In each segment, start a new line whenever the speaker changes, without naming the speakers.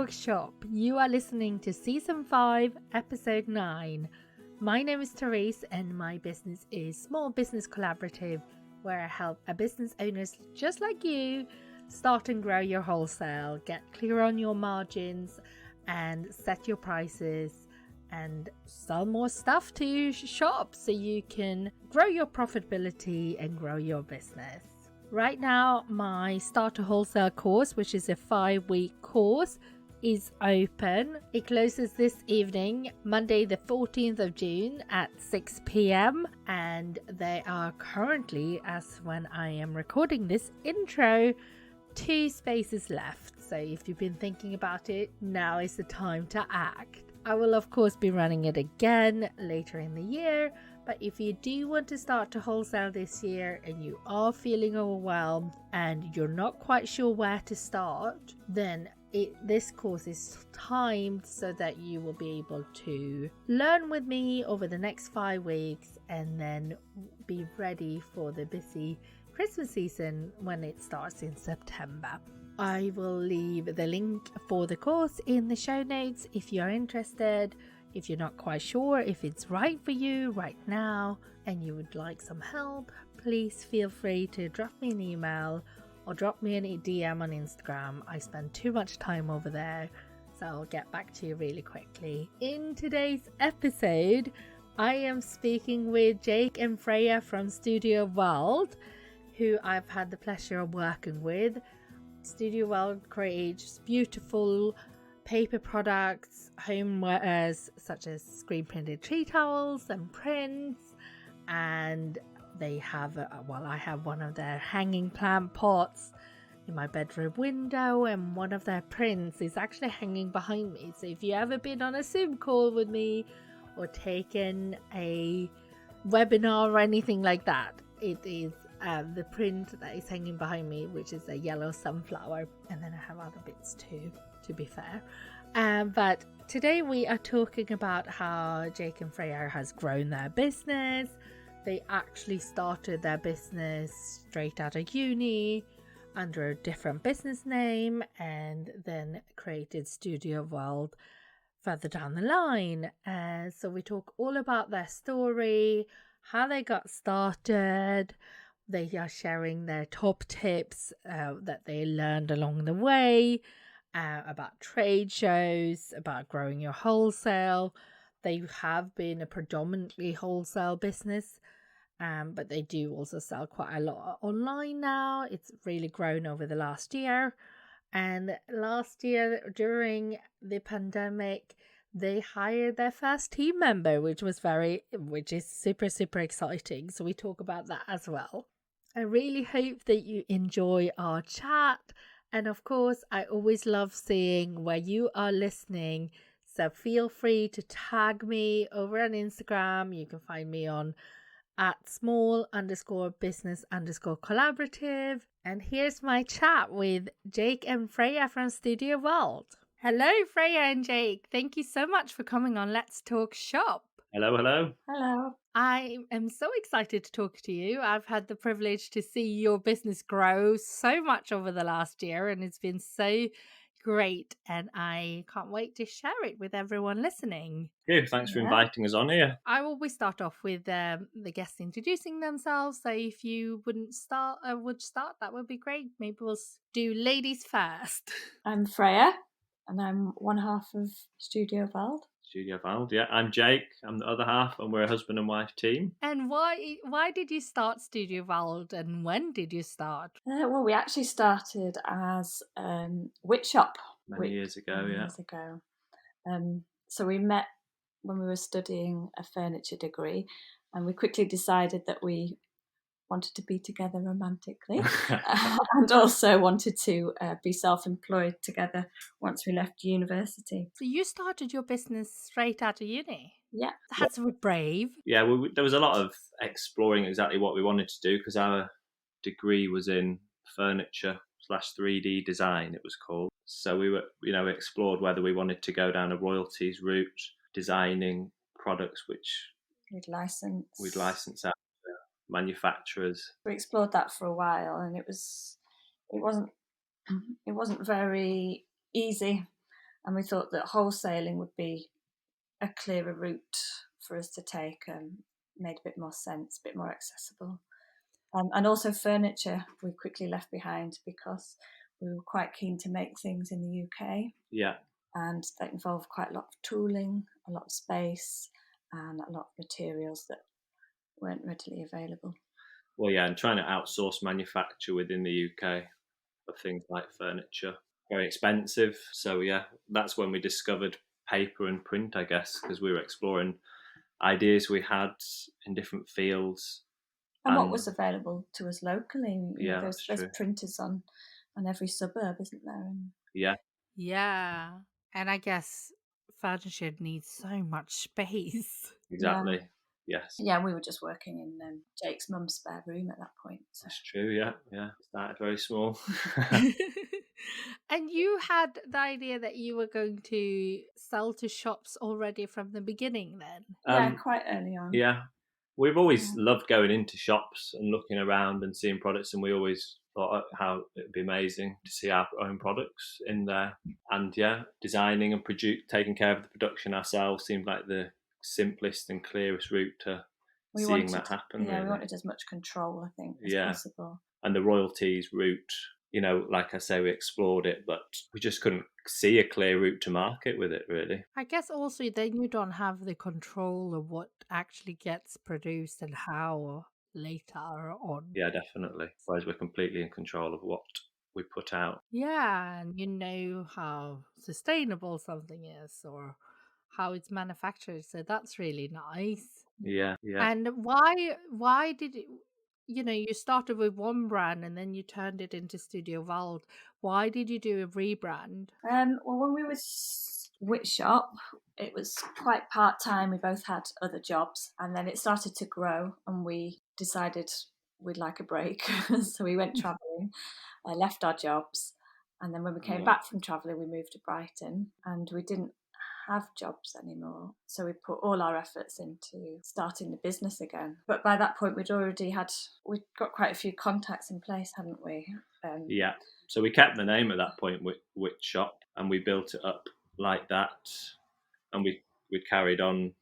Talk Shop. You are listening to Season 5, Episode 9. My name is Therese and my business is Small Business Collaborative, where I help business owners just like you start and grow your wholesale, get clear on your margins and set your prices and sell more stuff to your shop so you can grow your profitability and grow your business. Right now, my Starter Wholesale course, which is a 5-week course, is open. It closes this evening, Monday the 14th of June at 6 p.m. And there are currently, as when I am recording this intro, 2 spaces left. So if you've been thinking about it, now is the time to act. I will of course be running it again later in the year. But if you do want to start to wholesale this year and you are feeling overwhelmed and you're not quite sure where to start, then this course is timed so that you will be able to learn with me over the next 5 weeks and then be ready for the busy Christmas season when it starts in September. I will leave the link for the course in the show notes if you're interested. If you're not quite sure if it's right for you right now and you would like some help, please feel free to drop me an email or drop me a DM on Instagram. I spend too much time over there, so I'll get back to you really quickly. In today's episode, I am speaking with Jake and Freya from Studio Wald, who I've had the pleasure of working with. Studio Wald creates beautiful paper products, homewares such as screen printed tree towels and prints, and they have I have one of their hanging plant pots in my bedroom window, and one of their prints is actually hanging behind me. So if you ever been on a Zoom call with me or taken a webinar or anything like that, it is the print that is hanging behind me, which is a yellow sunflower, and then I have other bits too, to be fair. But today we are talking about how Jake and Freya has grown their business. They actually started their business straight out of uni under a different business name and then created Studio Wald further down the line. So we talk all about their story, how they got started. They are sharing their top tips that they learned along the way, about trade shows, about growing your wholesale. They have been a predominantly wholesale business, but they do also sell quite a lot online now. It's really grown over the last year. And last year, during the pandemic, they hired their first team member, which is super, super exciting. So we talk about that as well. I really hope that you enjoy our chat. And of course, I always love seeing where you are listening. So feel free to tag me over on Instagram. You can find me on @small_business_collaborative. And here's my chat with Jake and Freya from Studio Wald. Hello, Freya and Jake. Thank you so much for coming on Let's Talk Shop.
Hello, hello.
Hello.
I am so excited to talk to you. I've had the privilege to see your business grow so much over the last year, and it's been so great, and I can't wait to share it with everyone listening.
Yeah, thanks for inviting us on here.
I always start off with the guests introducing themselves, so if you would start, that would be great. Maybe we'll do ladies first.
I'm Freya, and I'm one half of Studio Wald.
Studio Wald, yeah. I'm Jake. I'm the other half, and we're a husband and wife team.
And why did you start Studio Wald, and when did you start?
Well, we actually started as witch shop
Many years ago.
So we met when we were studying a furniture degree, and we quickly decided that we wanted to be together romantically and also wanted to be self-employed together once we left university.
So you started your business straight out of uni?
Yeah.
That's brave.
Yeah, there was a lot of exploring exactly what we wanted to do because our degree was in furniture/3D design, it was called. So we explored whether we wanted to go down a royalties route, designing products which
we'd license
out to manufacturers.
We explored that for a while, and it wasn't very easy And we thought that wholesaling would be a clearer route for us to take, made a bit more sense, a bit more accessible. And also furniture we quickly left behind because we were quite keen to make things in the UK.
Yeah.
And that involved quite a lot of tooling, a lot of space, and a lot of materials that weren't readily available.
Well, yeah, and trying to outsource manufacture within the UK of things like furniture, very expensive. So yeah, that's when we discovered paper and print, I guess, because we were exploring ideas we had in different fields.
And what was available to us locally.
Yeah,
there's printers on every suburb, isn't there? And
yeah.
Yeah. And I guess furniture needs so much space.
Exactly. Yes.
Yeah, we were just working in Jake's mum's spare room at that point. So.
That's true. Yeah. Started very small.
And you had the idea that you were going to sell to shops already from the beginning then?
Yeah, quite early on.
Yeah. We've always loved going into shops and looking around and seeing products, and we always thought how it'd be amazing to see our own products in there. And yeah, designing and taking care of the production ourselves seemed like the simplest and clearest route to seeing that happen.
Yeah, really. We wanted as much control, I think, as possible.
And the royalties route, like I say, we explored it, but we just couldn't see a clear route to market with it, really.
I guess also then you don't have the control of what actually gets produced and how later on.
Yeah, definitely. Whereas we're completely in control of what we put out.
Yeah, and you know how sustainable something is or how it's manufactured. So that's really nice.
Yeah.
And why did it, you started with one brand and then you turned it into Studio Wald. Why did you do a rebrand?
Well, when we were Witch Shop, it was quite part-time. We both had other jobs, and then it started to grow and we decided we'd like a break. So we went travelling, left our jobs, and then when we came back from travelling, we moved to Brighton, and we didn't have jobs anymore. So we put all our efforts into starting the business again. But by that point, we'd got quite a few contacts in place, hadn't we?
Yeah. So we kept the name at that point, Witch Shop, and we built it up like that. And we carried on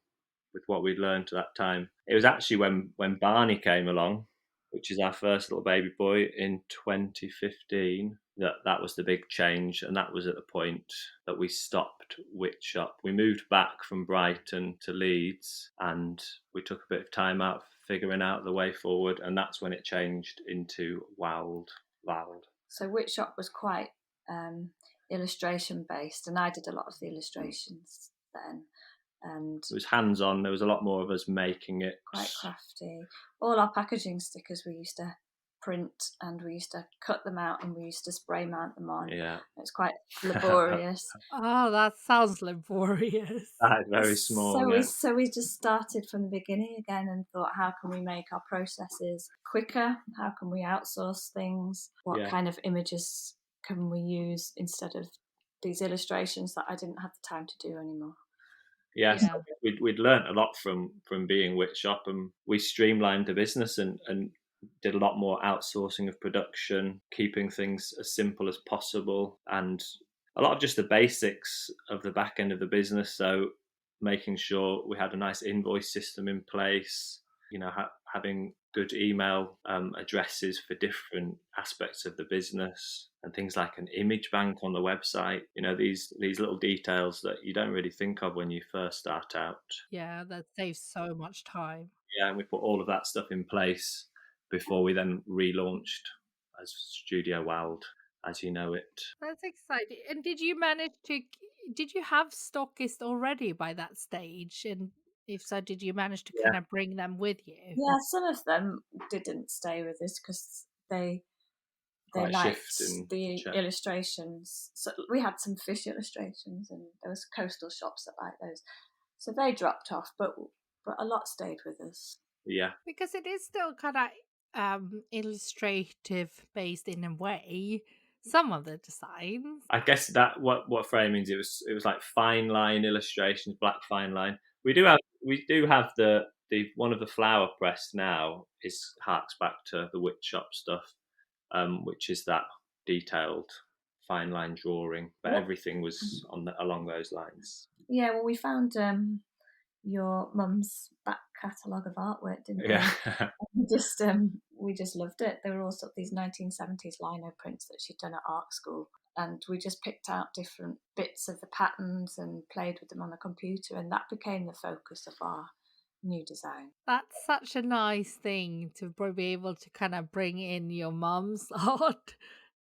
with what we'd learned at that time. It was actually when Barney came along, which is our first little baby boy, in 2015, that was the big change. And that was at the point that we stopped Witch Shop. We moved back from Brighton to Leeds, and we took a bit of time out figuring out the way forward, and that's when it changed into Wald.
So Witch Shop was quite illustration based, and I did a lot of the illustrations then. And
it was hands-on. There was a lot more of us making it.
Quite crafty. All our packaging stickers we used to print, and we used to cut them out, and we used to spray mount them on.
Yeah.
It's quite laborious.
Oh, that sounds laborious.
That is very small.
So we just started from the beginning again and thought, how can we make our processes quicker? How can we outsource things? What kind of images can we use instead of these illustrations that I didn't have the time to do anymore?
Yes, we'd learned a lot from being Witch Shop, and we streamlined the business and did a lot more outsourcing of production, keeping things as simple as possible, and a lot of just the basics of the back end of the business. So making sure we had a nice invoice system in place, having good email addresses for different aspects of the business, and things like an image bank on the website. These little details that you don't really think of when you first start out.
Yeah, that saves so much time.
Yeah, and we put all of that stuff in place before we then relaunched as Studio Wald, as you know it.
That's exciting. And did you have stockists already by that stage? And if so, did you manage to kind of bring them with you?
Yeah, some of them didn't stay with us because they liked the illustrations. So we had some fish illustrations, and there was coastal shops that liked those. So they dropped off, but a lot stayed with us.
Yeah,
because it is still kind of illustrative based in a way. Some of the designs,
I guess that what Freya means, it was like fine line illustrations, black fine line. We do have the one of the flower press now harks back to the Witch Shop stuff, which is that detailed fine line drawing, but everything was along those lines.
Yeah, well, we found your mum's back catalogue of artwork, didn't we?
Yeah.
We just loved it. There were all sort of these 1970s lino prints that she'd done at art school, and we just picked out different bits of the patterns and played with them on the computer, and that became the focus of our new design.
That's such a nice thing to be able to kind of bring in your mum's art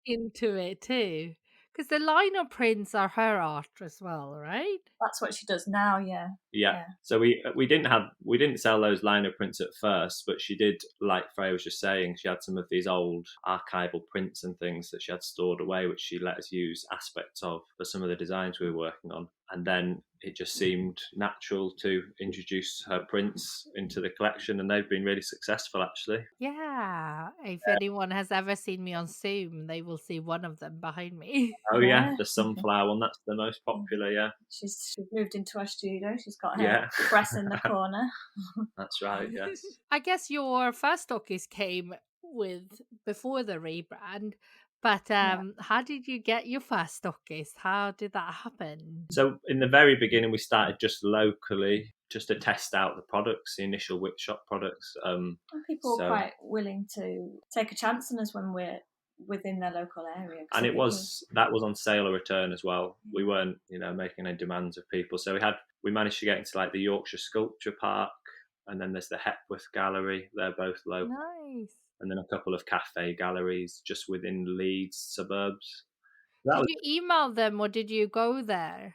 into it too. Because the liner prints are her art as well, right?
That's what she does now, yeah.
Yeah. So we didn't sell those liner prints at first, but she did, like Freya was just saying, she had some of these old archival prints and things that she had stored away, which she let us use aspects of for some of the designs we were working on. And then it just seemed natural to introduce her prints into the collection, and they've been really successful, actually.
Yeah. If anyone has ever seen me on Zoom, they will see one of them behind me.
Oh yeah, the sunflower one, that's the most popular, yeah.
She's moved into our studio. She's got her
Yeah.
press in the corner.
That's right, yes.
I guess your first stockies came with before the rebrand, but how did you get your first stockies? How did that happen?
So in the very beginning, we started just locally, just to test out the products, the initial Wit Shop products.
And people were quite willing to take a chance on us when we're within their local area.
And that was on sale or return as well. We weren't, making any demands of people. So we managed to get into like the Yorkshire Sculpture Park, and then there's the Hepworth Gallery. They're both local.
Nice.
And then a couple of cafe galleries just within Leeds suburbs.
Did you email them or did you go there?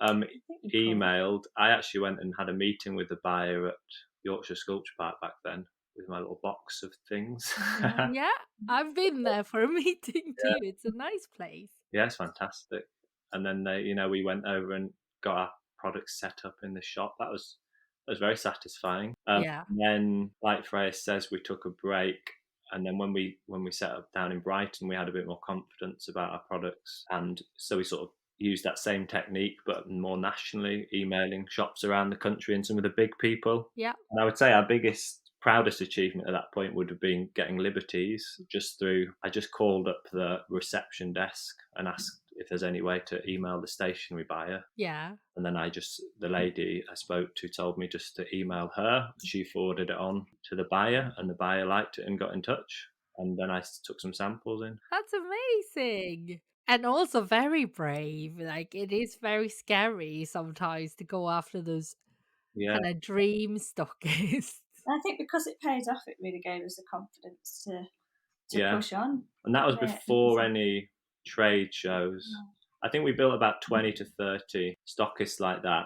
Emailed. I actually went and had a meeting with the buyer at Yorkshire Sculpture Park back then with my little box of things.
Yeah, I've been there for a meeting too. Yeah. It's a nice place.
Yeah, it's fantastic. And then we went over and got our products set up in the shop. That was very satisfying.
Yeah.
And then, like Freya says, we took a break. And then when we set up down in Brighton, we had a bit more confidence about our products. And so we sort of used that same technique, but more nationally, emailing shops around the country and some of the big people.
Yeah.
And I would say our proudest achievement at that point would have been getting liberties I just called up the reception desk and asked if there's any way to email the stationery buyer.
Yeah.
And then the lady I spoke to told me just to email her. She forwarded it on to the buyer, and the buyer liked it and got in touch. And then I took some samples in.
That's amazing. And also very brave. Like, it is very scary sometimes to go after those kind of dream stockists.
I think because it paid off, it really gave us the confidence to push on.
And that was before any trade shows. I think we built about 20 to 30 stockists like that.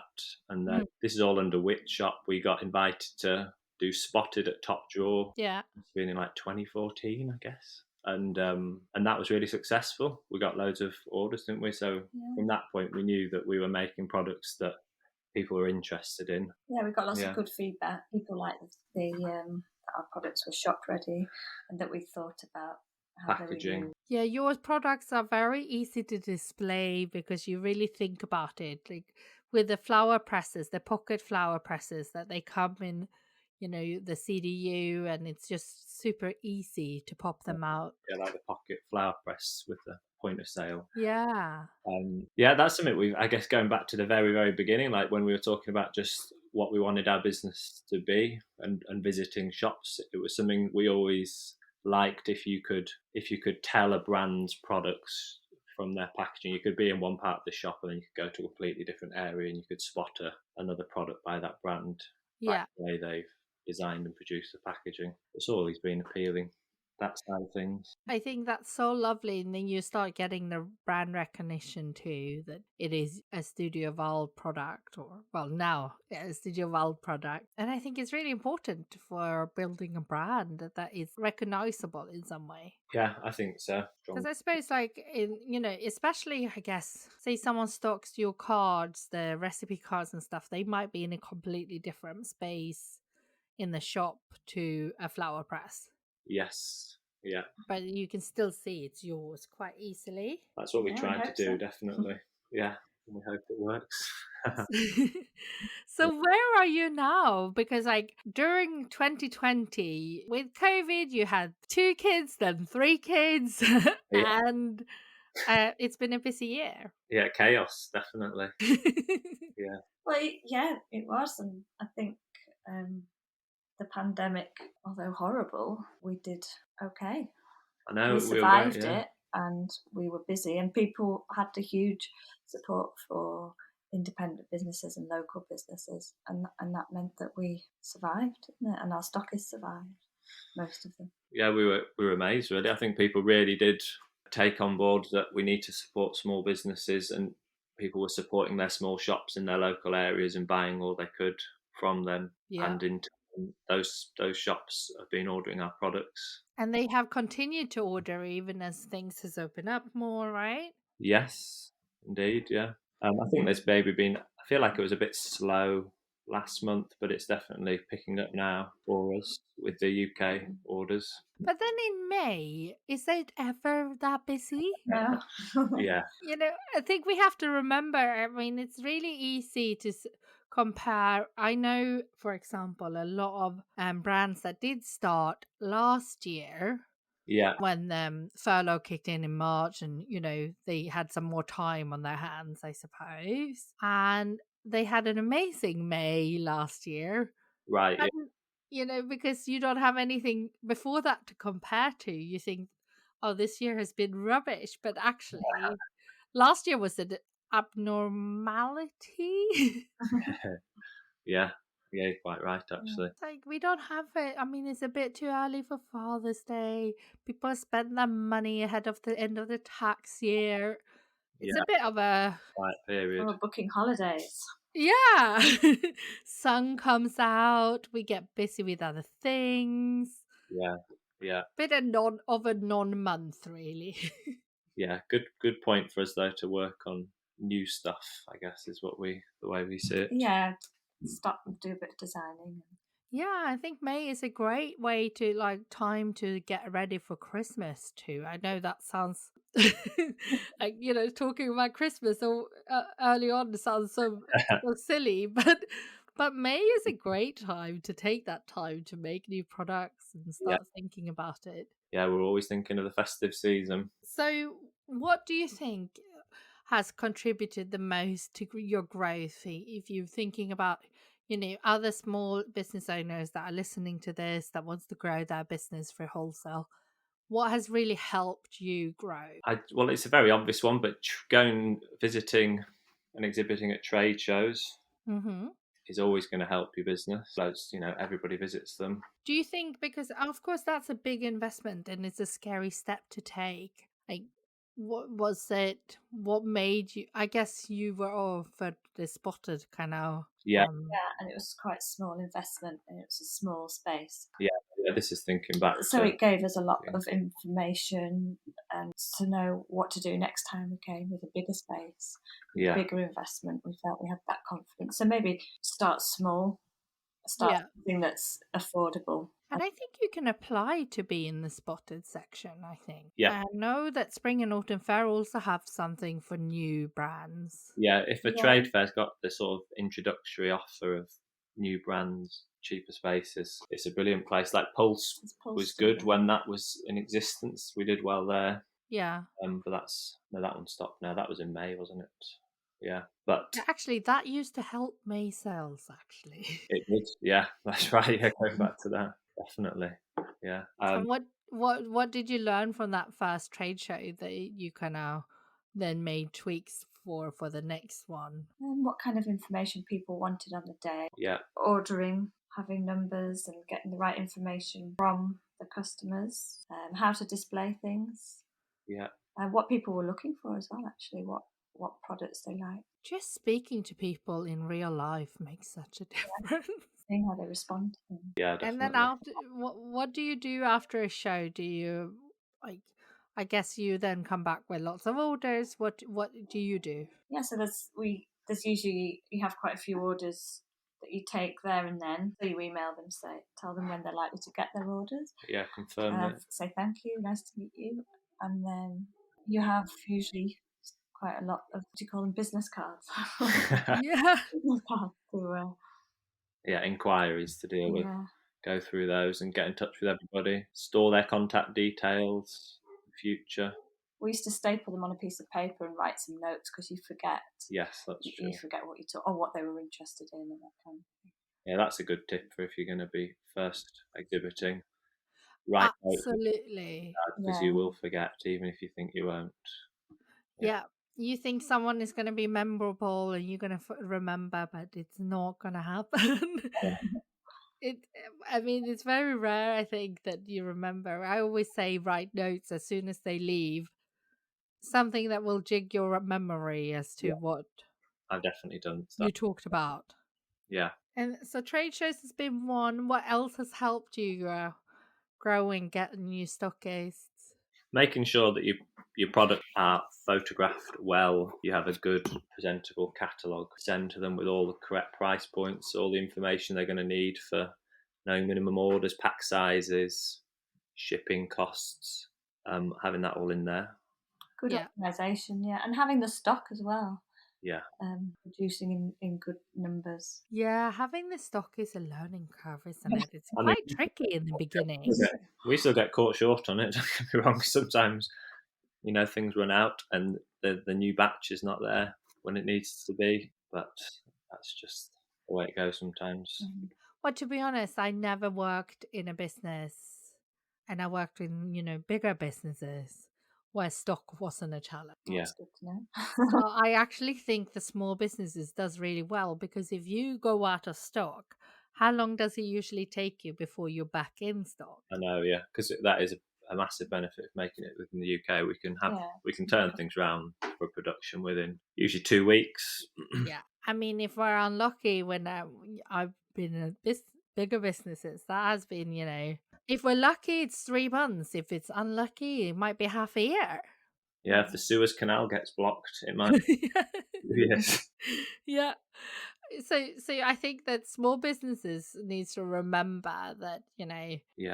And then this is all under Wit Shop. We got invited to do Spotted at Top Drawer.
Yeah.
It's been in like 2014, I guess. And that was really successful. We got loads of orders, didn't we? So from that point, we knew that we were making products that people were interested in.
Yeah, we got lots of good feedback. People liked our products were shop ready, and that we thought about how
packaging.
Yeah, your products are very easy to display because you really think about it. Like with the flower presses, the pocket flower presses that they come in, the CDU, and it's just super easy to pop them out.
Yeah, like the pocket flower press with the point of sale.
Yeah.
That's something I guess going back to the very, very beginning, like when we were talking about just what we wanted our business to be and visiting shops, it was something we always liked. If you could tell a brand's products from their packaging, you could be in one part of the shop and then you could go to a completely different area and you could spot another product by that brand.
Yeah.
The way they've designed and produced the packaging. It's always been appealing, that side of things.
I think that's so lovely, and then you start getting the brand recognition too, that it is a Studio Wald product, now a Studio Wald product. And I think it's really important for building a brand that is recognizable in some way.
Yeah, I think so.
Because I suppose especially, I guess, say someone stocks your cards, the recipe cards and stuff, they might be in a completely different space in the shop to a flower press.
Yes. Yeah.
But you can still see it's yours quite easily.
That's what we try to do, definitely. Yeah. And we hope it works.
So where are you now? Because during 2020 with COVID, you had 2 kids, then 3 kids. And It's been a busy year.
Yeah, chaos, definitely. Yeah.
Well, yeah, it was, and I think the pandemic, although horrible, we did okay.
I know
We
we were going,
survived
yeah.
it, and we were busy, and people had a huge support for independent businesses and local businesses, and that meant that we survived, didn't it? And our stockists survived, most of them.
Yeah, we were amazed, really. I think people really did take on board that we need to support small businesses, and people were supporting their small shops in their local areas and buying all they could from them.
Yeah.
And in turn, those shops have been ordering our products.
And they have continued to order even as things has opened up more, right?
Yes, indeed, yeah. I think there's maybe been, I feel like it was a bit slow last month, but it's definitely picking up now for us with the UK orders.
But then in May, is it ever that busy?
No.
Yeah,
You know, I think we have to remember, I mean, it's really easy to compare. I know, for example, a lot of brands that did start last year
yeah,
when furlough kicked in March, and, you know, they had some more time on their hands, I suppose. And they had an amazing May last year.
right, yeah,
And, you know, because you don't have anything before that to compare to, you think, oh, this year has been rubbish. But actually, last year was an abnormality.
yeah, yeah, you're quite right, actually.
It's like we don't have it. I mean, it's a bit too early for Father's Day. People spend their money ahead of the end of the tax year. It's
Yeah,
a bit of a
quiet period.
We're booking holidays.
yeah. Sun comes out. We get busy with other things.
Yeah, yeah,
Bit of a non-month, really.
yeah. Good point for us though to work on new stuff. I guess is the way we see it.
Yeah, stop and do a bit of designing.
Yeah, I think May is a great way to like time to get ready for Christmas too. I know that sounds like, you know, talking about Christmas or early on sounds so silly, but May is a great time to take that time to make new products and
Yeah,
start thinking about it.
yeah. We're always thinking of the festive season.
So, what do you think has contributed the most to your growth? If you're thinking about, you know, other small business owners that are listening to this that wants to grow their business for wholesale, what has really helped you grow?
Well, it's a very obvious one, but going visiting and exhibiting at trade shows
Hmm.
is always going to help your business. You know, everybody visits them.
Do you think, because of course that's a big investment and it's a scary step to take, like what was it, what made you, I guess you were offered the spotted kind of
Yeah,
Yeah, and it was quite a small investment, and it was a small space.
yeah, yeah. This is thinking back.
So
to,
it gave us a lot of information and to know what to do next time we came with a bigger space,
yeah,
bigger investment. We felt we had that confidence. So maybe start small, start
yeah.
something that's affordable.
And I think you can apply to be in the spotted section, I think.
yeah,
I know that Spring and Autumn Fair also have something for new brands.
yeah. If a
Yeah.
trade fair's got the sort of introductory offer of new brands, cheaper spaces, it's a brilliant place. Like Pulse
It's Pulse
was
Studio.
good when that was in existence. We did well there.
Yeah.
But that one stopped now. That was in May, wasn't it? Yeah, but
Actually, that used to help May sales, actually.
it did. Yeah, that's right. Yeah, going back to that, definitely. Yeah.
And what did you learn from that first trade show that you kind of then made tweaks for the next one?
And what kind of information people wanted on the day.
Yeah.
Ordering, having numbers and getting the right information from the customers, how to display things,
Yeah.
and what people were looking for as well, actually, what products they like,
Just speaking to people in real life makes such a difference.
seeing how they respond to them.
Yeah,
And
definitely.
then after, what do you do after a show? Do you like? I guess you then come back with lots of orders. What do you do?
Yeah, so there's usually, you have quite a few orders that you take there and then. So you email them, tell them when they're likely to get their orders.
Yeah, confirm it.
Say thank you, nice to meet you, and then you have usually quite a lot of, what do you call them, business cards?
Yeah.
Business cards to,
Yeah, inquiries to deal with.
yeah.
Go through those and get in touch with everybody. Store their contact details. Future.
We used to staple them on a piece of paper and write some notes because you forget.
Yes, that's true.
You forget what you taught or what they were interested in and that kind of thing.
Yeah, that's a good tip for if you're going to be first exhibiting. Write notes
Absolutely.
because you will forget, even if you think you won't.
Yeah. You think someone is going to be memorable and you're going to remember, but it's not going to happen. I mean, it's very rare, I think, that you remember. I always say write notes as soon as they leave, something that will jig your memory as to what
I've definitely done stuff.
you talked about.
Yeah.
And so trade shows has been one. What else has helped you grow and get new stockists?
Making sure that your products are photographed well, you have a good presentable catalogue, send to them with all the correct price points, all the information they're going to need for knowing minimum orders, pack sizes, shipping costs, having that all in there.
Good organisation, yeah, and having the stock as well.
Yeah.
Producing in good numbers.
Yeah, having the stock is a learning curve, isn't it? It's quite tricky in the beginning.
We still get caught short on it, don't get me wrong. Sometimes, things run out and the new batch is not there when it needs to be, but that's just the way it goes sometimes.
Mm-hmm.
Well, to be honest, I never worked in a business, and I worked in, bigger businesses where stock wasn't a challenge.
Yeah.
That's good to know.
So I actually think the small businesses does really well because if you go out of stock, how long does it usually take you before you're back in stock?
I know, yeah, because that is a massive benefit of making it within the UK. We can turn things around for production within usually 2 weeks.
Yeah, I mean, if we're unlucky, when I've been in bigger businesses, that has been, if we're lucky, it's 3 months. If it's unlucky, it might be half a year.
Yeah, if the Suez Canal gets blocked, it might. Yes.
Yeah. So I think that small businesses needs to remember that,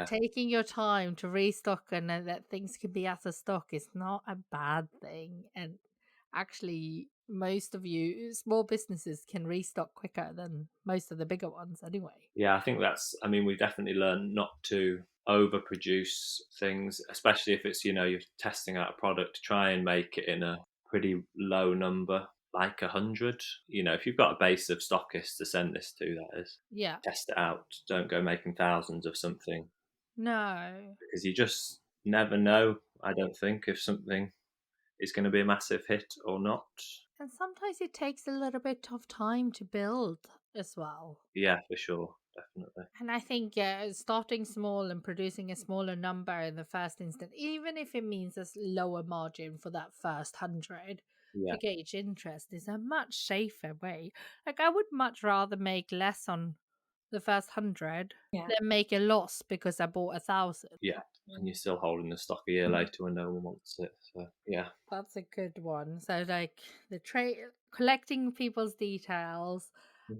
taking your time to restock and that things can be out of stock is not a bad thing. And actually, most of you small businesses can restock quicker than most of the bigger ones anyway.
Yeah, I think we've definitely learned not to overproduce things, especially if it's, you're testing out a product, to try and make it in a pretty low number, like 100. If you've got a base of stockists to send this to, that is, test it out. Don't go making thousands of something.
No.
Because you just never know, I don't think, if something is going to be a massive hit or not.
And sometimes it takes a little bit of time to build as well.
Yeah, for sure. Definitely.
And I think starting small and producing a smaller number in the first instant, even if it means a lower margin for that first 100 to gauge interest, is a much safer way. Like, I would much rather make less on the first 100 than make a loss because I bought 1,000.
Yeah, and you're still holding the stock a year later when no one wants it. So yeah,
that's a good one. So like the collecting people's details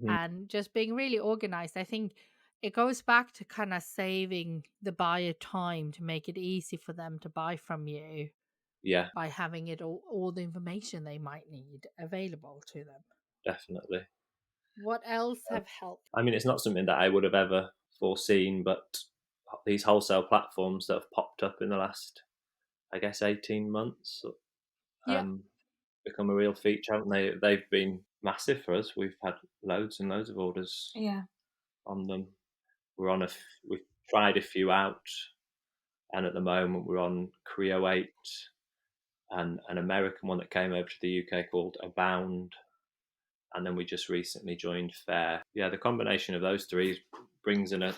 and just being really organized. I think it goes back to kind of saving the buyer time to make it easy for them to buy from you.
Yeah,
by having it all the information they might need available to them.
Definitely.
What else have helped?
I mean, it's not something that I would have ever foreseen, but these wholesale platforms that have popped up in the last, I guess, 18 months become a real feature, haven't they? They've been massive for us. We've had loads and loads of orders on them. We've tried a few out, and at the moment we're on Creo 8 and an American one that came over to the UK called Abound. And then we just recently joined Fair. Yeah, the combination of those three brings in a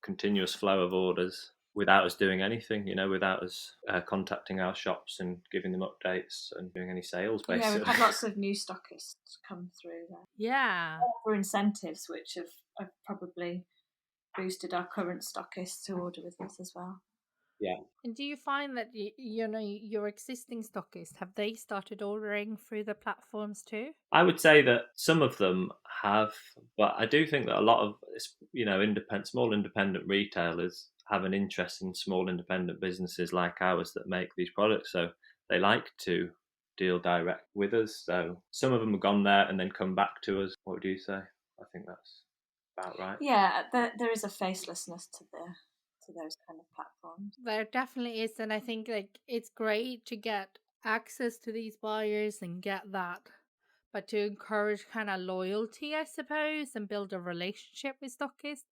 continuous flow of orders without us doing anything, without us contacting our shops and giving them updates and doing any sales, basically.
Yeah, we've had lots of new stockists come through there.
Yeah.
For incentives, which have probably boosted our current stockists to order with us as well.
Yeah.
And do you find that your existing stockists, have they started ordering through the platforms too?
I would say that some of them have, but I do think that a lot of small independent retailers have an interest in small independent businesses like ours that make these products, so they like to deal direct with us. So some of them have gone there and then come back to us. What would you say? I think that's about right.
Yeah, there is a facelessness to those kind of platforms.
There definitely is, and I think it's great to get access to these buyers and get that, but to encourage kind of loyalty, I suppose, and build a relationship with stockists,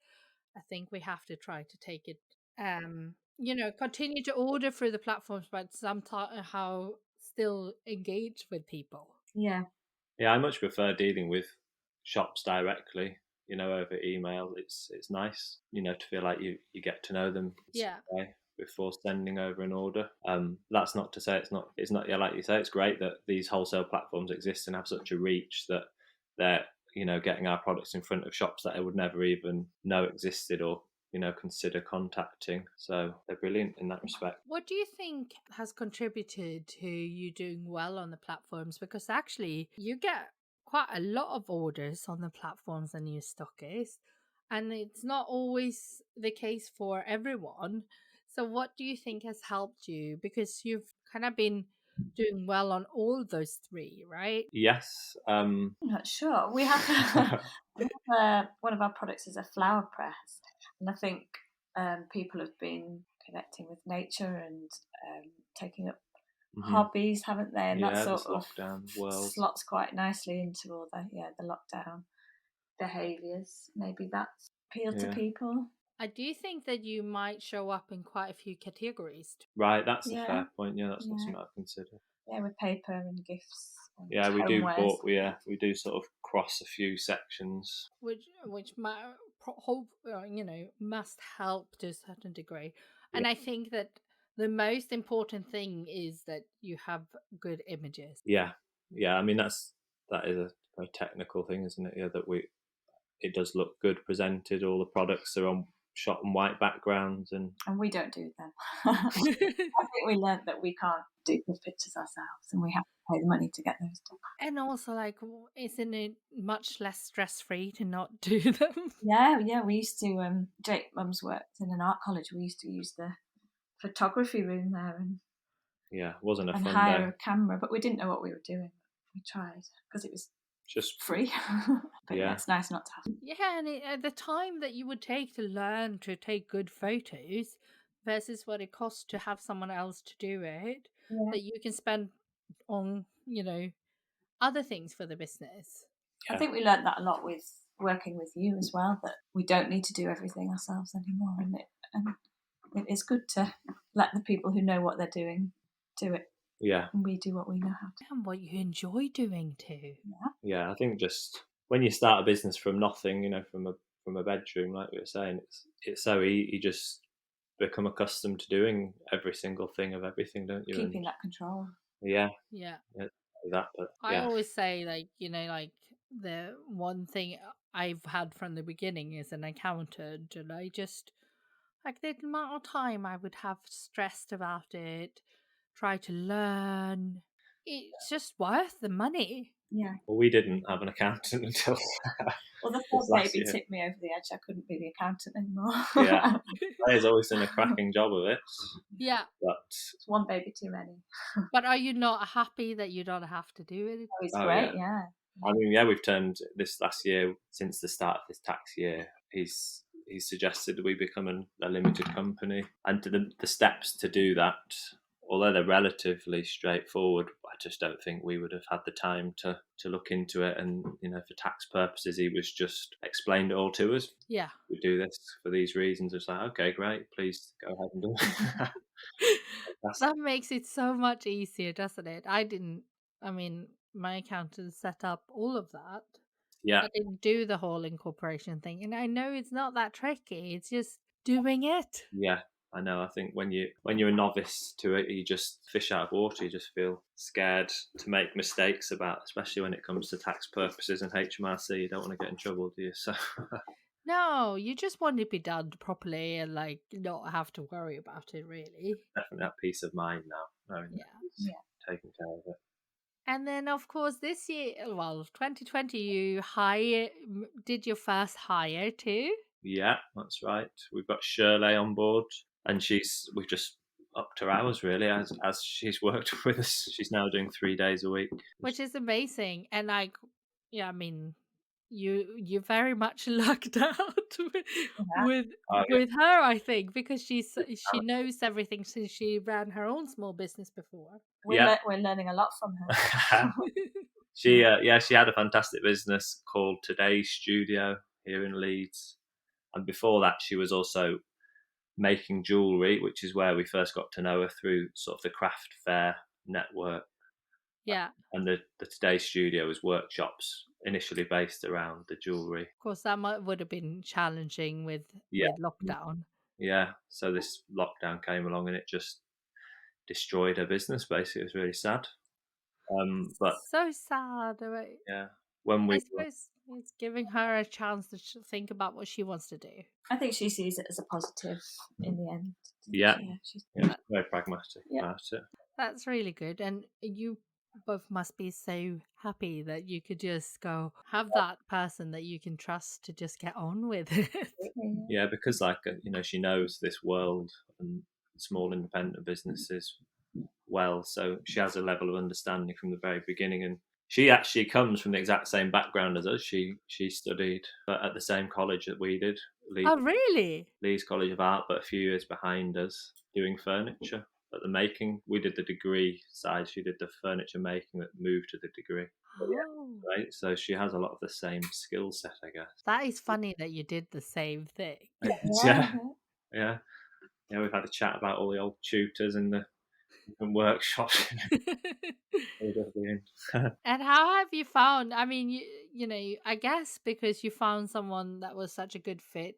I think we have to try to take it, continue to order through the platforms, but somehow still engage with people.
Yeah.
Yeah, I much prefer dealing with shops directly, over email. It's nice, to feel like you get to know them
Yeah.
before sending over an order. That's not to say it's not, yeah, like you say, it's great that these wholesale platforms exist and have such a reach that they're, getting our products in front of shops that I would never even know existed or, consider contacting. So they're brilliant in that respect.
What do you think has contributed to you doing well on the platforms? Because actually, you get quite a lot of orders on the platforms and new stockists, and it's not always the case for everyone. So, what do you think has helped you? Because you've kind of been doing well on all those three, right?
Yes.
I'm not sure. We have, one of our products is a flower press, and I think people have been connecting with nature and taking up hobbies, haven't they? And that sort of
lockdown world
slots quite nicely into all the lockdown behaviours. Maybe that's appealed to people.
I do think that you might show up in quite a few categories.
Right, that's a fair point. Yeah, that's not something I've considered.
Yeah, with paper and gifts. And
Yeah, we do.
homewares.
We do sort of cross a few sections.
Which must help to a certain degree. And I think that the most important thing is that you have good images.
Yeah. I mean, that is a very technical thing, isn't it? Yeah, that it does look good presented. All the products are shot on white backgrounds, and
we don't do them. I think we learnt that we can't do the pictures ourselves, and we have to pay the money to get those done.
And also, isn't it much less stress-free to not do them?
Yeah. We used to. Jake Mum's worked in an art college. We used to use the photography room there, and
wasn't a fun
hire
day.
a camera, but we didn't know what we were doing. We tried because it was
just
free. But it's nice not to have.
Yeah, and the time that you would take to learn to take good photos versus what it costs to have someone else to do it, that you can spend on, other things for the business.
I think we learned that a lot with working with you as well, that we don't need to do everything ourselves anymore, and it is good to let the people who know what they're doing do it.
Yeah.
And we do what we know how to.
And what you enjoy doing too.
Yeah, I think just when you start a business from nothing, from a bedroom, like we were saying, it's so easy. You just become accustomed to doing every single thing of everything, don't you?
Keeping that control.
Yeah.
But I always say, the one thing I've had from the beginning is an accountant, and I just the amount of time I would have stressed about it, try to learn. It's just worth the money.
Yeah.
Well, we didn't have an accountant until.
Well, the first baby tipped me over the edge. I couldn't be the accountant anymore.
Yeah, Freya's always done a cracking job of it.
Yeah,
but
it's one baby too many.
But are you not happy that you don't have to do it?
Oh, it's great. Yeah.
I mean, we've turned this last year, since the start of this tax year, he's suggested we become a limited company, and the steps to do that, although they're relatively straightforward, I just don't think we would have had the time to look into it. And, for tax purposes, he was just explained it all to us.
Yeah.
We do this for these reasons. It's like, okay, great, please go ahead and do it.
That makes it so much easier, doesn't it? My accountant set up all of that.
Yeah.
I didn't do the whole incorporation thing. And I know it's not that tricky. It's just doing it.
Yeah. I know. I think when you're a novice to it, you just fish out of water. You just feel scared to make mistakes especially when it comes to tax purposes and HMRC. You don't want to get in trouble, do you? So.
No, you just want it to be done properly and not have to worry about it, really.
Definitely that peace of mind now, knowing that he's taking care of it.
And then, of course, this year, 2020, you did your first hire too.
Yeah, that's right. We've got Shirley on board, and we've just upped her hours really as she's worked with us. She's now doing 3 days a week,
which is amazing. And you very much lucked out
Yeah.
with
Oh, yeah.
with her, I think, because she knows everything since she ran her own small business before.
Yeah.
We're learning a lot from her.
She she had a fantastic business called Today's Studio here in Leeds, and before that she was also making jewellery, which is where we first got to know her through sort of the craft fair network.
Yeah,
And the Today's Studio was workshops initially based around the jewellery.
of course that would have been challenging with
Yeah,
lockdown.
yeah. So this lockdown came along and it just destroyed her business. Basically, it was really sad. But
So sad. Right?
yeah, when
I
we were,
suppose it's giving her a chance to think about what she wants to do.
I think she sees it as a positive in the end.
yeah,
She's
she's very pragmatic
Yeah.
about it.
That's really good. And you both must be so happy that you could just go have that person that you can trust to just get on with it.
Yeah, because she knows this world and small independent businesses well, so she has a level of understanding from the very beginning. And she actually comes from the exact same background as us. She studied at the same college that we did, Leeds,
Oh, really?
Leeds College of Art, but a few years behind us, doing furniture. At the making, we did the degree side. She did the furniture making that moved to the degree. But yeah,
Oh,
right. So she has a lot of the same skill set, I guess.
that is funny that you did the same thing.
Yeah, yeah, yeah. We've had a chat about all the old tutors in the workshops.
And how have you found? I mean, you know, I guess because you found someone that was such a good fit,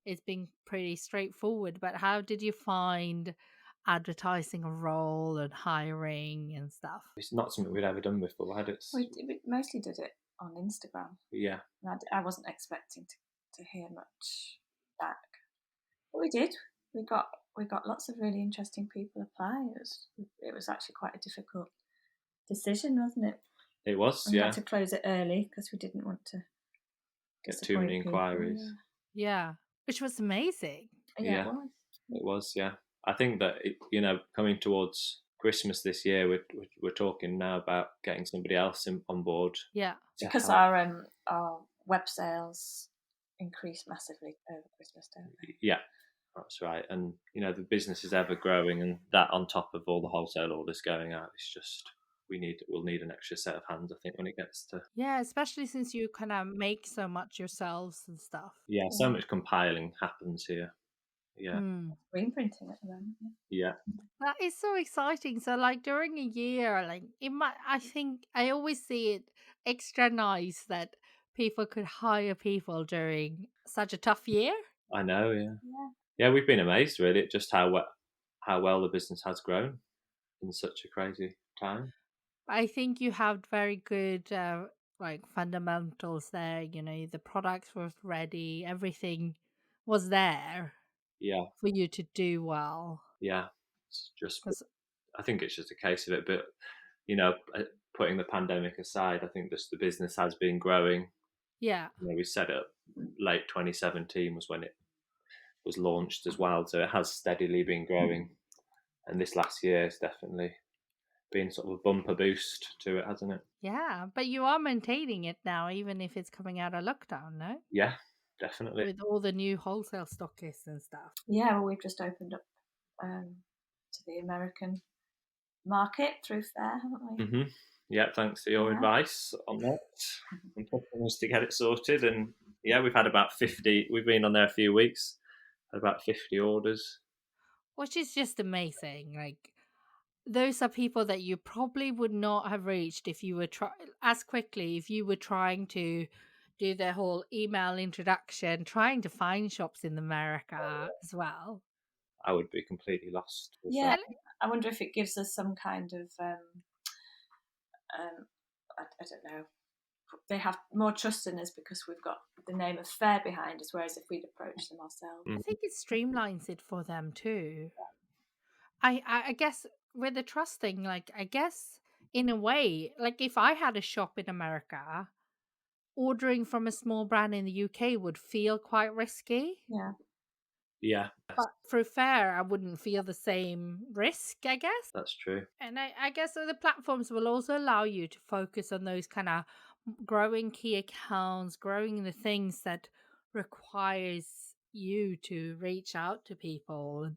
it's been pretty straightforward. But how did you find advertising a role and hiring and stuff?
It's not something we'd ever done before, had it?
We mostly did it on Instagram.
Yeah,
And I wasn't expecting to hear much back, but we did. We got lots of really interesting people apply. It was actually quite a difficult decision, wasn't it?
it was.
We
Yeah,
had to close it early because we didn't want to
get too many
disappoint people,
inquiries.
Yeah, which was amazing.
Yeah,
it was. Yeah, I think that coming towards Christmas this year, we're talking now about getting somebody else on board.
Yeah,
because our web sales increased massively over Christmas, don't they?
Yeah, that's right. And the business is ever growing, and that on top of all the wholesale orders going out, it's just we'll need an extra set of hands, I think, when it gets to
yeah, especially since you kind of make so much yourselves and stuff.
so much compiling happens here. Yeah,
Screen printing at the moment.
yeah.
That is so exciting. So, like during a year, like I think I always see it extra nice that people could hire people during such a tough year.
I know. Yeah. We've been amazed really at just how well the business has grown in such a crazy time.
I think you have very good like fundamentals there. You know, the products were ready, everything was there
Yeah,
for you to do well.
yeah. It's just,
'Cause-
I think it's just a case of it. But putting the pandemic aside, I think just the business has been growing.
yeah,
We set it up late 2017 was when it was launched as well, so it has steadily been growing. And this last year has definitely been sort of a bumper boost to it, hasn't it?
yeah. But you are maintaining it now, even if it's coming out of lockdown, no?
Yeah, definitely.
With all the new wholesale stockists and stuff.
Yeah, well, we've just opened up to the American market through Fair, haven't we?
Mm-hmm. Yeah, thanks for your advice on that and pushing us to get it sorted. And yeah, we've had about 50. We've been on there a few weeks. Had about 50 orders.
Which is just amazing. Like, those are people that you probably would not have reached if you were as quickly if you were trying to do their whole email introduction, trying to find shops in America as well.
I would be completely lost.
Yeah, I wonder if it gives us some kind of I don't know. They have more trust in us because we've got the name of Fair behind us, whereas if we'd approached them ourselves.
I think it streamlines it for them too. I guess with the trust thing, like I guess in a way, like if I had a shop in America, ordering from a small brand in the UK would feel quite risky.
Yeah.
But through Fair, I wouldn't feel the same risk, I guess.
That's true.
And I guess the platforms will also allow you to focus on those kind of growing key accounts, growing the things that requires you to reach out to people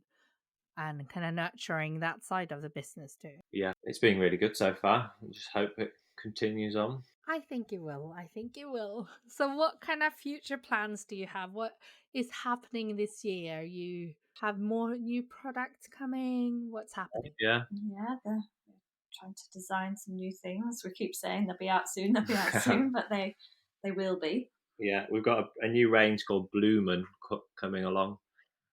and kind of nurturing that side of the business too.
Yeah, it's been really good so far. I just hope it continues on.
I think it will. I think it will. So, what kind of future plans do you have? What is happening this year? You have more new products coming? What's happening?
Yeah.
Yeah, they're trying to design some new things. We keep saying they'll be out soon, but they will be.
Yeah, we've got a new range called Blumen coming along,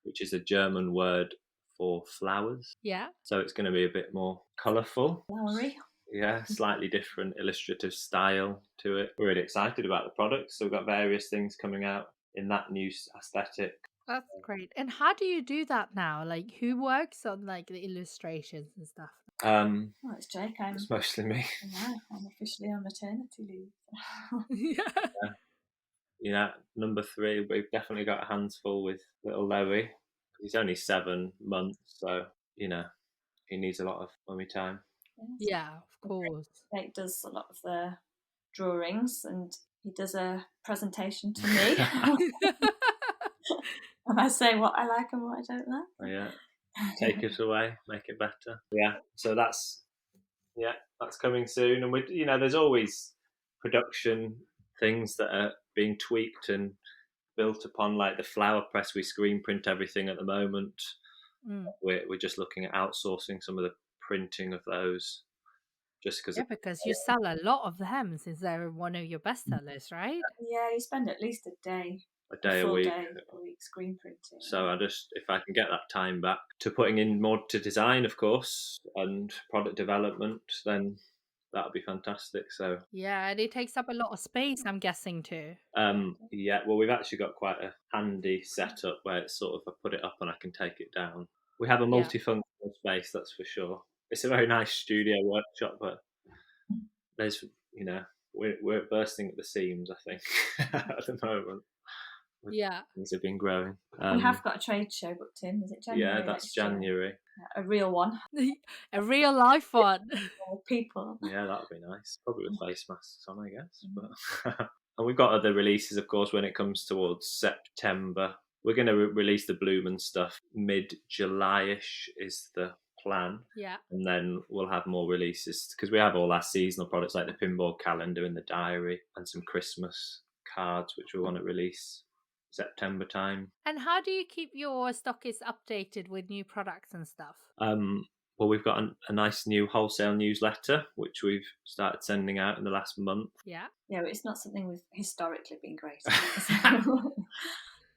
which is a German word for flowers.
Yeah.
So it's going to be a bit more colourful.
Flowery.
Yeah, slightly different illustrative style to it. We're really excited about the products. So we've got various things coming out in that new aesthetic.
That's great. And how do you do that now? Like, who works on like the illustrations and stuff?
Well, it's Jake.
It's mostly me.
I'm officially on maternity leave.
Yeah.
Yeah, number 3, we've definitely got our hands full with little Lowy. He's only 7 months, so he needs a lot of mummy time.
Yeah, of course.
Jake does a lot of the drawings, and he does a presentation to me. And I say what I like and what I don't like.
Oh, yeah, take it away, make it better. Yeah, so that's coming soon, and there's always production things that are being tweaked and built upon, like the flower press. We screen print everything at the moment. We're just looking at outsourcing some of the printing of those, just because.
Yeah, because you sell a lot of them since they're one of your best sellers, right?
Yeah, you spend at least a
day a week
screen printing.
So if I can get that time back to putting in more to design, of course, and product development, then that would be fantastic. So
yeah, and it takes up a lot of space, I'm guessing too.
Yeah, well, we've actually got quite a handy setup where it's sort of I put it up and I can take it down. We have a multifunctional space, that's for sure. It's a very nice studio workshop, but there's we're bursting at the seams, I think, at the moment.
Yeah,
things have been growing.
We have got a trade show booked in. Is it January?
Yeah, that's January.
A real one.
a real life one.
People.
Yeah, that would be nice. Probably with face masks on, I guess. But and we've got other releases, of course, when it comes towards September. We're going to release the Bloomin' stuff mid-July-ish is the plan.
Yeah.
And then we'll have more releases because we have all our seasonal products like the pinboard calendar and the diary and some Christmas cards, which we want to release September time.
And how do you keep your stockists updated with new products and stuff?
Well, we've got a nice new wholesale newsletter, which we've started sending out in the last month.
Yeah.
Yeah, it's not something we've historically been great at.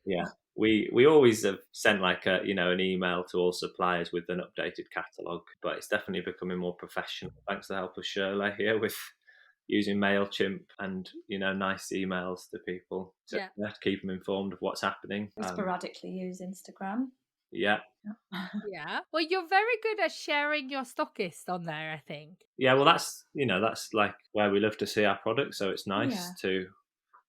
Yeah. We always have sent like an email to all suppliers with an updated catalogue, but it's definitely becoming more professional thanks to the help of Shirley here with using MailChimp and nice emails to people to keep them informed of what's happening.
We sporadically use Instagram.
Yeah.
Yeah. Well, you're very good at sharing your stockist on there, I think.
Yeah, well that's like where we love to see our products, so it's nice to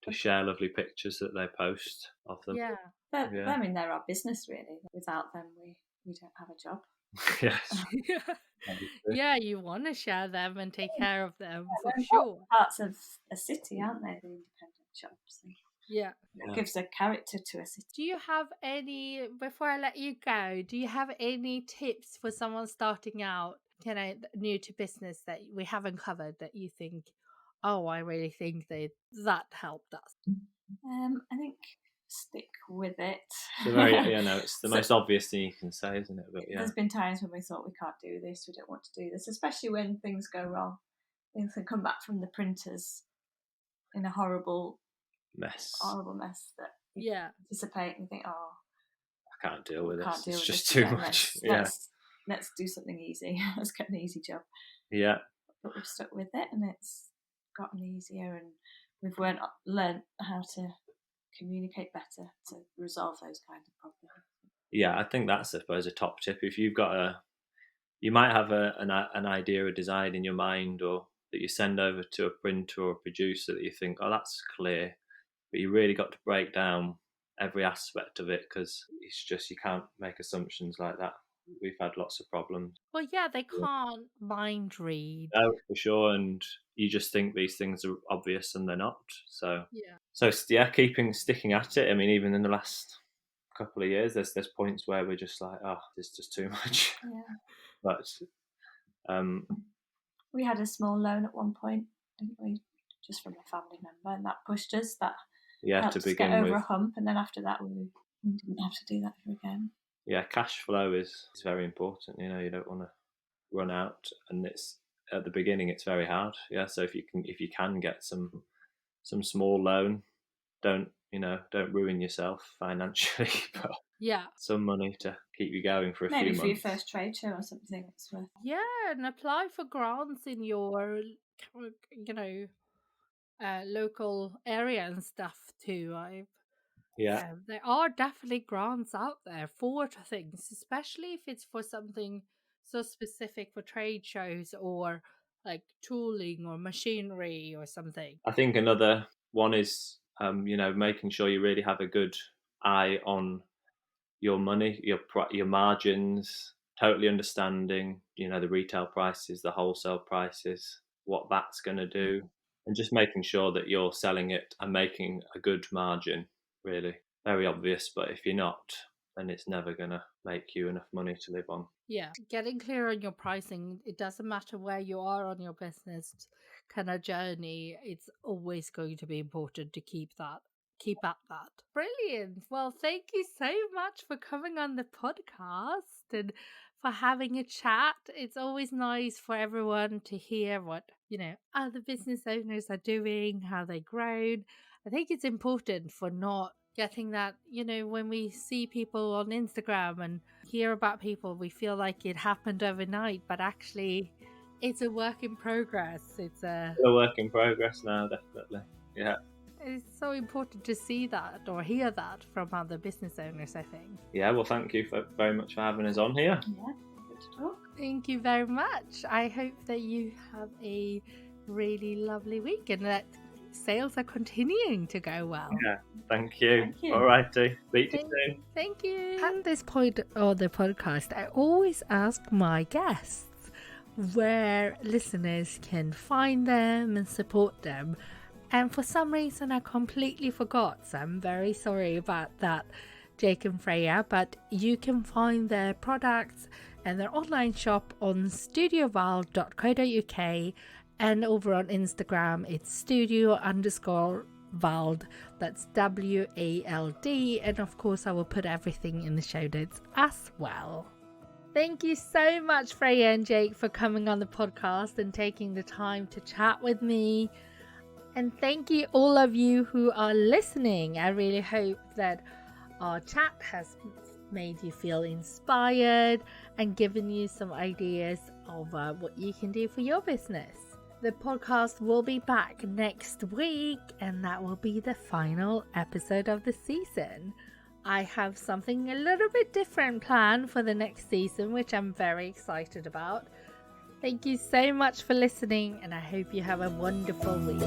share lovely pictures that they post of them.
Yeah. I mean, they're our business, really. Without them, we don't have a job.
Yes.
Yeah, you want to share them and take care of them for sure.
Parts of a city, aren't they? The independent shops.
Yeah.
It gives a character to a city.
Do you have any, before I let you go, do you have any tips for someone starting out, new to business that we haven't covered that you think, oh, I really think that helped us?
I think stick with it.
So very, it's the most obvious thing you can say, isn't it? But
there's been times when we thought we can't do this, we don't want to do this, especially when things go wrong. Things can come back from the printers in a horrible mess that you anticipate and think, oh,
I can't deal with this. It's just too much.
Let's do something easy. Let's get an easy job.
Yeah.
But we've stuck with it, and it's gotten easier, and we've learned how to communicate better to resolve those kind of problems.
Yeah, I think that's, I suppose, a top tip. If you've got you might have an idea or design in your mind, or that you send over to a printer or a producer that you think, oh, that's clear, but you really got to break down every aspect of it, because it's just, you can't make assumptions like that. We've had lots of problems.
Well, yeah, they can't mind read.
Oh, for sure. And you just think these things are obvious and they're not. So
Yeah.
sticking at it. I mean, even in the last couple of years, there's points where we're just like, oh, this is just too much.
Yeah.
But
we had a small loan at one point, didn't we? Just from a family member, and that pushed us. That helped us get over a hump, and then after that, we didn't have to do that ever again.
Yeah, cash flow is very important. You know, you don't want to run out, and it's at the beginning it's very hard. Yeah, so if you can get some small loan, don't ruin yourself financially, but some money to keep you going for a few months.
Maybe for your first trade show or something, it's worth.
Yeah, and apply for grants in your, local area and stuff too. There are definitely grants out there for things, especially if it's for something so specific for trade shows or like tooling or machinery or something.
I think another one is, making sure you really have a good eye on your money, your margins, totally understanding, the retail prices, the wholesale prices, what that's going to do, and just making sure that you're selling it and making a good margin. Really very obvious, but if you're not, then it's never going to make you enough money to live on.
Yeah, getting clear on your pricing. It doesn't matter where you are on your business kind of journey. It's always going to be important to keep at that. Brilliant. Well, thank you so much for coming on the podcast and for having a chat. It's always nice for everyone to hear what, other business owners are doing, how they grown. I think it's important for not getting that, when we see people on Instagram and hear about people, we feel like it happened overnight, but actually it's a work in progress. It's a
work in progress now, definitely. Yeah.
It's so important to see that or hear that from other business owners, I think.
Yeah, well, thank you very much for having us on here.
Yeah, good to talk.
Thank you very much. I hope that you have a really lovely week and that sales are continuing to go well.
Yeah, thank you. All righty. Speak to you soon.
Thank you. At this point of the podcast, I always ask my guests where listeners can find them and support them. And for some reason, I completely forgot. So I'm very sorry about that, Jake and Freya. But you can find their products and their online shop on studiowald.co.uk. And over on Instagram, it's studio_Wald. That's WALD. And of course, I will put everything in the show notes as well. Thank you so much, Freya and Jake, for coming on the podcast and taking the time to chat with me. And thank you all of you who are listening. I really hope that our chat has made you feel inspired and given you some ideas of what you can do for your business. The podcast will be back next week, and that will be the final episode of the season. I have something a little bit different planned for the next season, which I'm very excited about. Thank you so much for listening, and I hope you have a wonderful week.